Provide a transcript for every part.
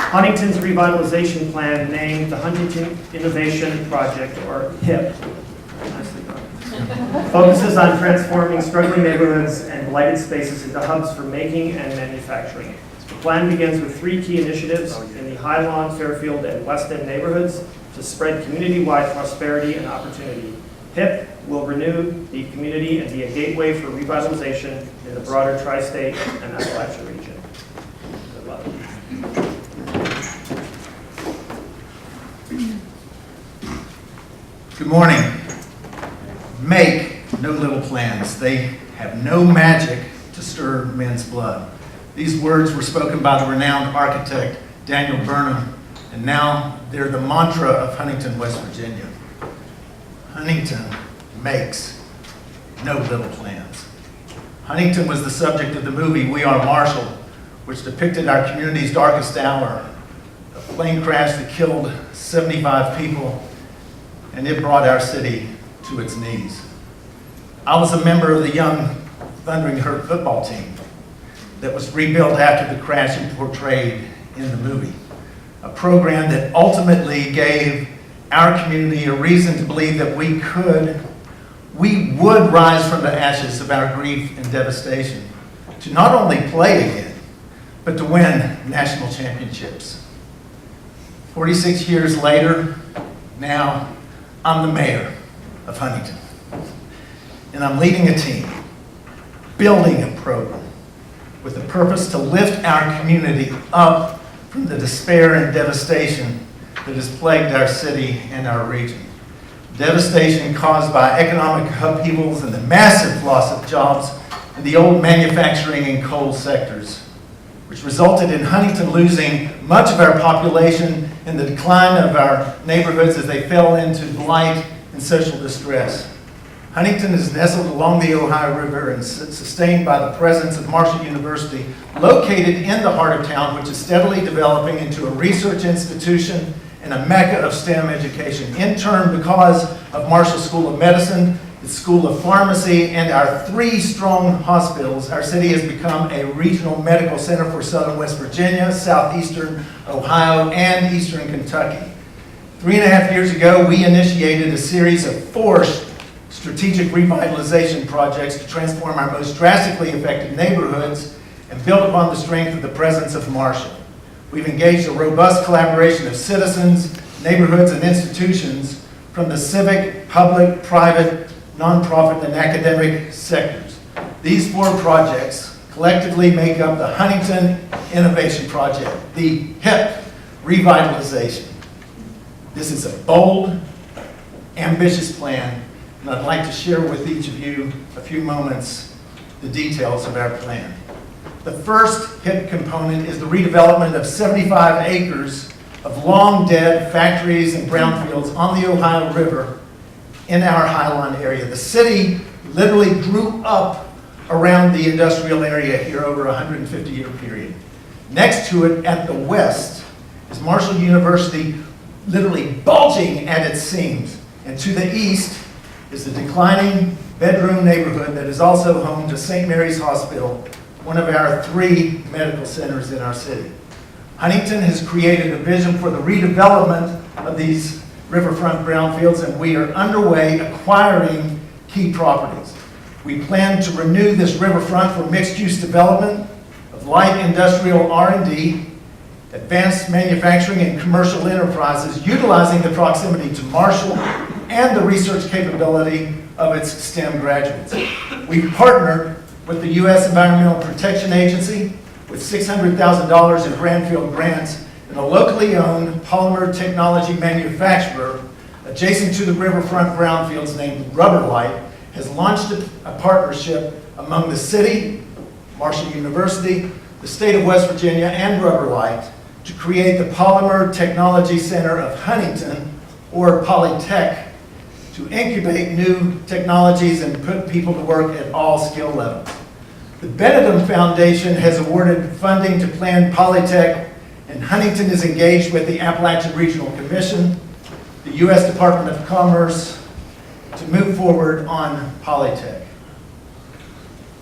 Huntington's revitalization plan, named the Huntington Innovation Project, or HIP, nicely done, focuses on transforming struggling neighborhoods and blighted spaces into hubs for making and manufacturing. The plan begins with 3 key initiatives in the High Lawn, Fairfield, and West End neighborhoods to spread community-wide prosperity and opportunity. HIP will renew the community and be a gateway for revitalization in the broader tri-state and Appalachia region. Good luck. Good morning. Make no little plans. They have no magic to stir men's blood. These words were spoken by the renowned architect Daniel Durham, and now they're the mantra of Huntington, West Virginia. Huntington makes no little plans. Huntington was the subject of the movie We Are Marshall, which depicted our community's darkest hour. A plane crash that killed 75 people, and it brought our city to its knees. I was a member of the young Thundering Herd football team that was rebuilt after the crash and portrayed in the movie. A program that ultimately gave our community a reason to believe that we would rise from the ashes of our grief and devastation, to not only play again, but to win national championships. 46 years later, now I'm the mayor of Huntington. And I'm leading a team, building a program with the purpose to lift our community up from the despair and devastation that has plagued our city and our region. Devastation caused by economic upheavals and the massive loss of jobs in the old manufacturing and coal sectors, which resulted in Huntington losing much of our population and the decline of our neighborhoods as they fell into blight and social distress. Huntington is nestled along the Ohio River and sustained by the presence of Marshall University, located in the heart of town, which is steadily developing into a research institution and a mecca of STEM education. In turn, because of Marshall School of Medicine, the School of Pharmacy, and our 3 strong hospitals, our city has become a regional medical center for southern West Virginia, southeastern Ohio, and eastern Kentucky. 3.5 years ago, we initiated a series of 4 strategic revitalization projects to transform our most drastically affected neighborhoods and build upon the strength of the presence of Marshall. We've engaged a robust collaboration of citizens, neighborhoods, and institutions from the civic, public, private, nonprofit, and academic sectors. These 4 projects collectively make up the Huntington Innovation Project, the HIP Revitalization. This is a bold, ambitious plan, and I'd like to share with each of you a few moments the details of our plan. The first HIP component is the redevelopment of 75 acres of long-dead factories and brownfields on the Ohio River in our Highline area. The city literally grew up around the industrial area here over a 150-year period. Next to it, at the west, is Marshall University, literally bulging at its seams. And to the east is the declining bedroom neighborhood that is also home to St. Mary's Hospital, one of our 3 medical centers in our city. Huntington has created a vision for the redevelopment of these riverfront brownfields, and we are underway acquiring key properties. We plan to renew this riverfront for mixed-use development of light industrial R&D, advanced manufacturing, and commercial enterprises, utilizing the proximity to Marshall and the research capability of its STEM graduates. We've partnered with the U.S. Environmental Protection Agency with $600,000 in Grandfield grants, and a locally owned polymer technology manufacturer adjacent to the riverfront brownfields named Rubber Light has launched a partnership among the city, Marshall University, the state of West Virginia, and Rubber Light to create the Polymer Technology Center of Huntington, or Polytech, to incubate new technologies and put people to work at all skill levels. The Benedum Foundation has awarded funding to plan Polytech, and Huntington is engaged with the Appalachian Regional Commission, the U.S. Department of Commerce, to move forward on Polytech.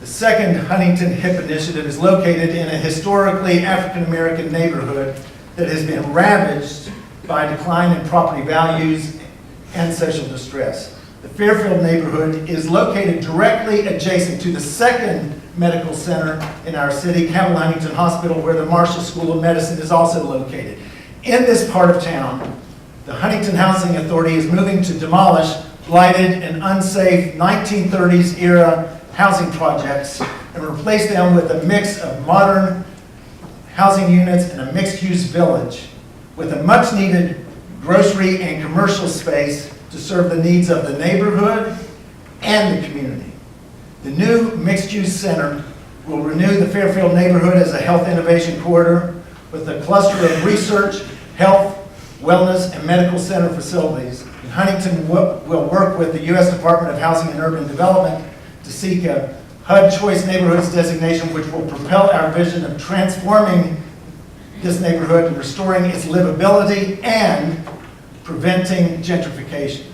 The second Huntington HIP initiative is located in a historically African-American neighborhood that has been ravaged by decline in property values and social distress. The Fairfield neighborhood is located directly adjacent to the second medical center in our city, Campbell Huntington Hospital, where the Marshall School of Medicine is also located. In this part of town, the Huntington Housing Authority is moving to demolish blighted and unsafe 1930s era housing projects and replace them with a mix of modern housing units and a mixed-use village with a much-needed grocery and commercial space to serve the needs of the neighborhood and the community. The new mixed-use center will renew the Fairfield neighborhood as a health innovation corridor with a cluster of research, health, wellness, and medical center facilities. And Huntington will work with the U.S. Department of Housing and Urban Development to seek a HUD Choice Neighborhoods designation, which will propel our vision of transforming this neighborhood and restoring its livability and preventing gentrification.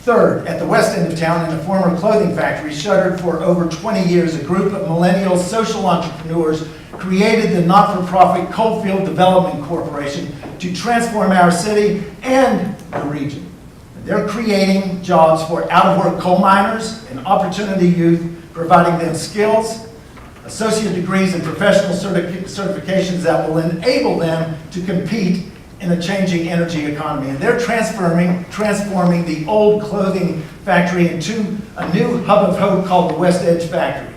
Third, at the west end of town, in a former clothing factory shuttered for over 20 years, a group of millennial social entrepreneurs created the not-for-profit Coalfield Development Corporation to transform our city and the region. They're creating jobs for out-of-work coal miners and opportunity youth, providing them skills, associate degrees, and professional certifications that will enable them to compete in a changing energy economy. And they're transforming the old clothing factory into a new hub of hope called the West Edge Factory.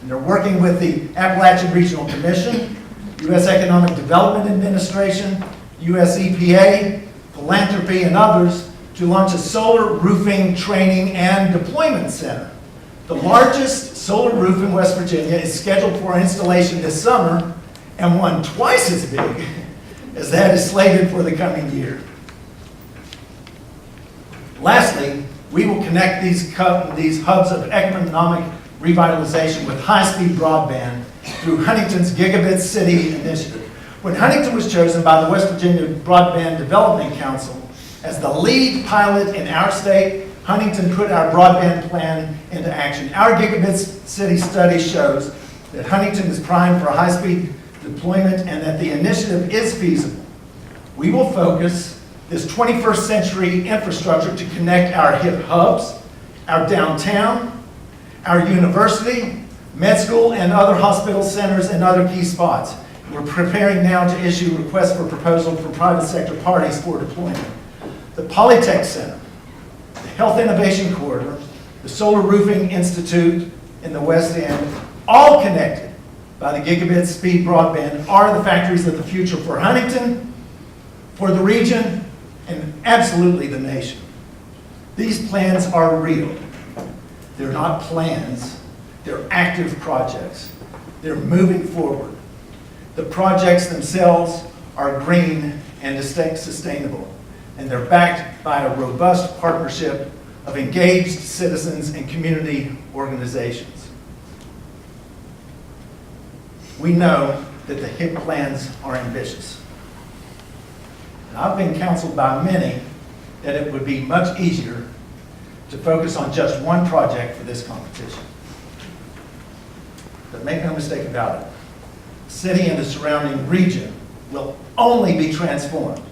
And they're working with the Appalachian Regional Commission, U.S. Economic Development Administration, U.S. EPA, Philanthropy, and others to launch a solar roofing training and deployment center. The largest solar roof in West Virginia is scheduled for installation this summer, and one twice as big as that is slated for the coming year. Lastly, we will connect these hubs of economic revitalization with high-speed broadband through Huntington's Gigabit City initiative. When Huntington was chosen by the West Virginia Broadband Development Council as the lead pilot in our state, Huntington put our broadband plan into action. Our Gigabit City study shows that Huntington is primed for high-speed deployment and that the initiative is feasible. We will focus this 21st century infrastructure to connect our hip hubs, our downtown, our university, med school, and other hospital centers and other key spots. We're preparing now to issue requests for proposal from private sector parties for deployment. The Polytech Center, the Health Innovation Corridor, the Solar Roofing Institute in the West End, all connected by the gigabit speed broadband, are the factories of the future for Huntington, for the region, and absolutely the nation. These plans are real. They're not plans, they're active projects. They're moving forward. The projects themselves are green and sustainable, and they're backed by a robust partnership of engaged citizens and community organizations. We know that the HIP plans are ambitious. And I've been counseled by many that it would be much easier to focus on just one project for this competition. But make no mistake about it, the city and the surrounding region will only be transformed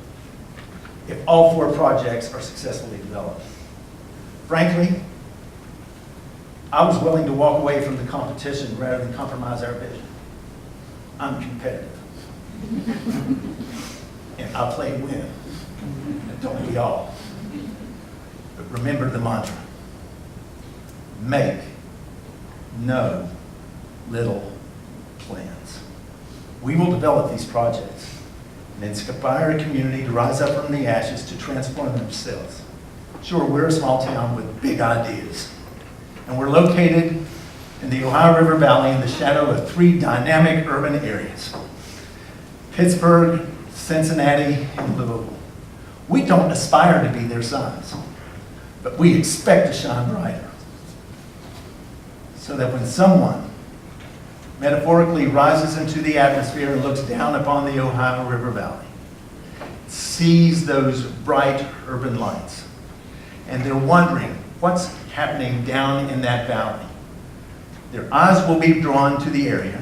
if all four projects are successfully developed. Frankly, I was willing to walk away from the competition rather than compromise our vision. I'm competitive. And I play win. And don't we all? But remember the mantra. Make no little plans. We will develop these projects and inspire a community to rise up from the ashes to transform themselves. Sure, we're a small town with big ideas. And we're located in the Ohio River Valley in the shadow of three dynamic urban areas: Pittsburgh, Cincinnati, and Louisville. We don't aspire to be their size, but we expect to shine brighter. So that when someone metaphorically rises into the atmosphere and looks down upon the Ohio River Valley, sees those bright urban lights, and they're wondering what's happening down in that valley, their eyes will be drawn to the area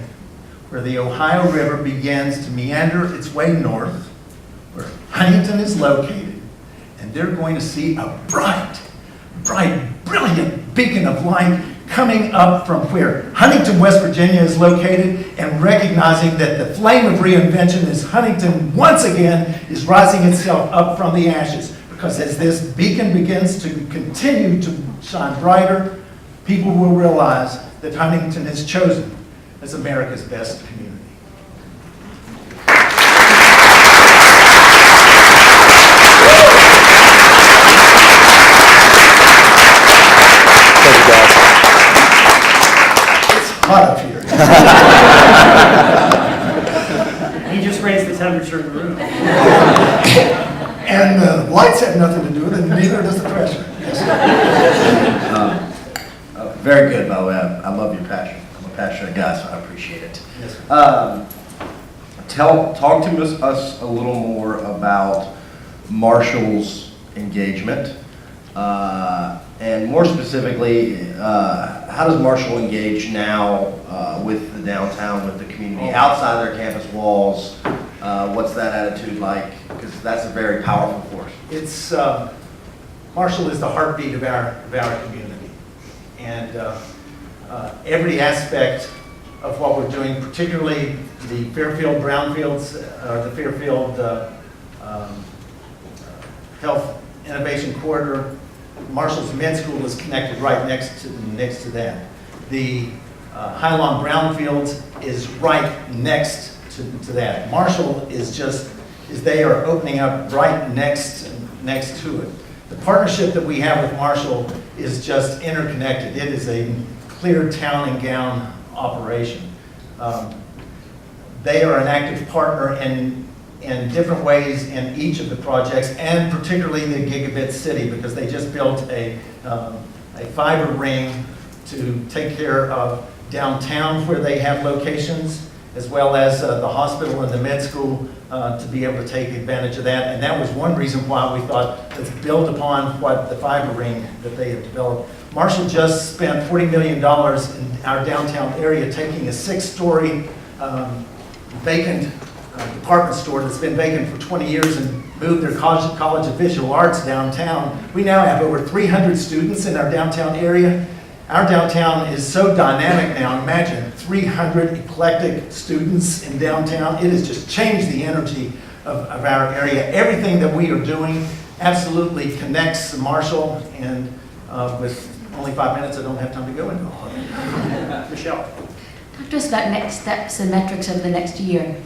where the Ohio River begins to meander its way north, where Huntington is located, and they're going to see a bright, brilliant beacon of light coming up from where Huntington, West Virginia is located, and recognizing that the flame of reinvention is Huntington once again is rising itself up from the ashes. Because as this beacon begins to continue to shine brighter, people will realize that Huntington is chosen as America's best community. Hot up here. He just raised the temperature of the room. And the lights have nothing to do with it, and neither does the pressure. Yes, Very good, by the way. I love your passion. I'm a passionate guy, so I appreciate it. Yes, sir. Talk to us a little more about Marshall's engagement, and more specifically, how does Marshall engage now with the downtown, with the community, outside their campus walls? What's that attitude like? Because that's a very powerful force. It's Marshall is the heartbeat of our community, and every aspect of what we're doing, particularly the Fairfield Brownfields, the Fairfield Health Innovation Corridor. Marshall's Med School is connected right next to that. The Highland Brownfields is right next to that. Marshall is they are opening up right next to it. The partnership that we have with Marshall is just interconnected. It is a clear town and gown operation. They are an active partner in different ways in each of the projects, and particularly the Gigabit City, because they just built a fiber ring to take care of downtown where they have locations, as well as the hospital and the med school to be able to take advantage of that. And that was one reason why we thought, let's build upon what the fiber ring that they have developed. Marshall just spent $40 million in our downtown area, taking a 6-story vacant department store that's been vacant for 20 years and moved their College of Visual Arts downtown. We now have over 300 students in our downtown area. Our downtown is so dynamic now. Imagine 300 eclectic students in downtown. It has just changed the energy of our area. Everything that we are doing absolutely connects Marshall, and with only 5 minutes, I don't have time to go into all of it. Michelle. Talk to us about next steps and metrics over the next year.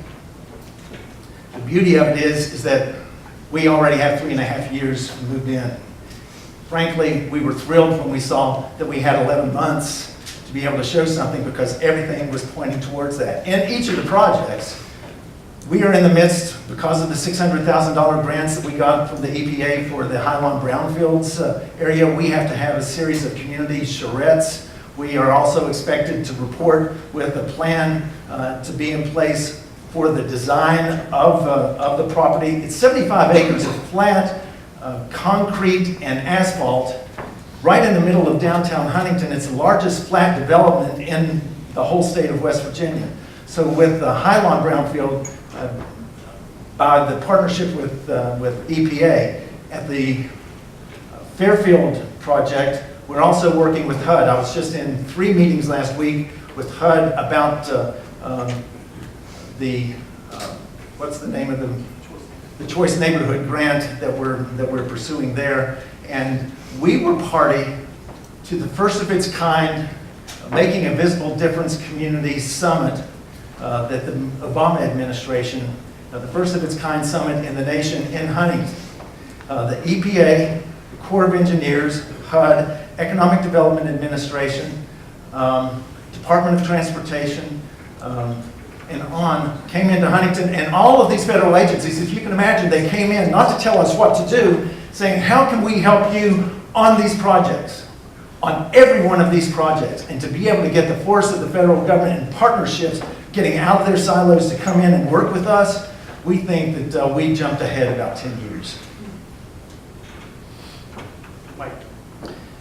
The beauty of it is that we already have 3.5 years moved in. Frankly, we were thrilled when we saw that we had 11 months to be able to show something, because everything was pointing towards that. In each of the projects, we are in the midst, because of the $600,000 grants that we got from the EPA for the Highland Brownfields area, we have to have a series of community charrettes. We are also expected to report with a plan to be in place for the design of the property. It's 75 acres of flat concrete and asphalt right in the middle of downtown Huntington. It's the largest flat development in the whole state of West Virginia. So with the Highland Brownfield, by the partnership with EPA, at the Fairfield project, we're also working with HUD. I was just in 3 meetings last week with HUD about what's the name of the Choice Neighborhood Grant that we're pursuing there. And we were party to the first of its kind Making a Visible Difference Community Summit that the Obama administration, the first of its kind summit in the nation in Huntington. The EPA, the Corps of Engineers, HUD, Economic Development Administration, Department of Transportation, and on, came into Huntington, and all of these federal agencies, if you can imagine, they came in not to tell us what to do, saying, how can we help you on these projects, on every one of these projects, and to be able to get the force of the federal government and partnerships getting out of their silos to come in and work with us, we think that we jumped ahead about 10 years. Mike.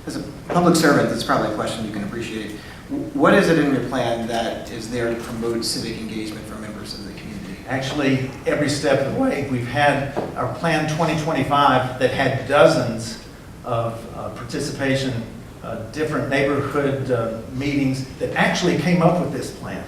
As a public servant, that's probably a question you can appreciate. What is it in your plan that is there to promote civic engagement for members of the community? Actually, every step of the way. We've had our Plan 2025 that had dozens of participation, different neighborhood meetings that actually came up with this plan.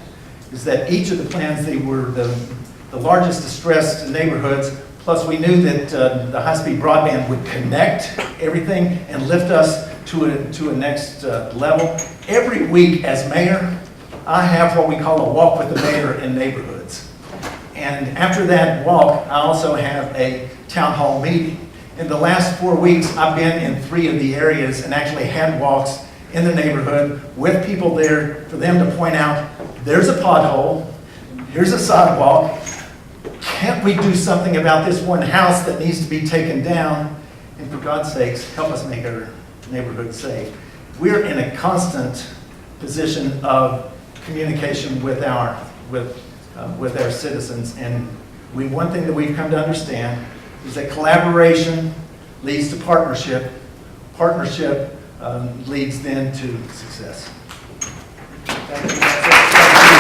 Is that each of the plans, they were the largest distressed neighborhoods, plus we knew that the high-speed broadband would connect everything and lift us to a next level. Every week as mayor, I have what we call a walk with the mayor in neighborhoods. And after that walk, I also have a town hall meeting. In the last 4 weeks, I've been in 3 of the areas and actually had walks in the neighborhood with people there for them to point out, there's a pothole, here's a sidewalk, can't we do something about this one house that needs to be taken down? And for God's sakes, help us make our neighborhood safe. We're in a constant position of communication with our citizens, and one thing that we've come to understand is that collaboration leads to partnership. Partnership leads then to success. Thank you.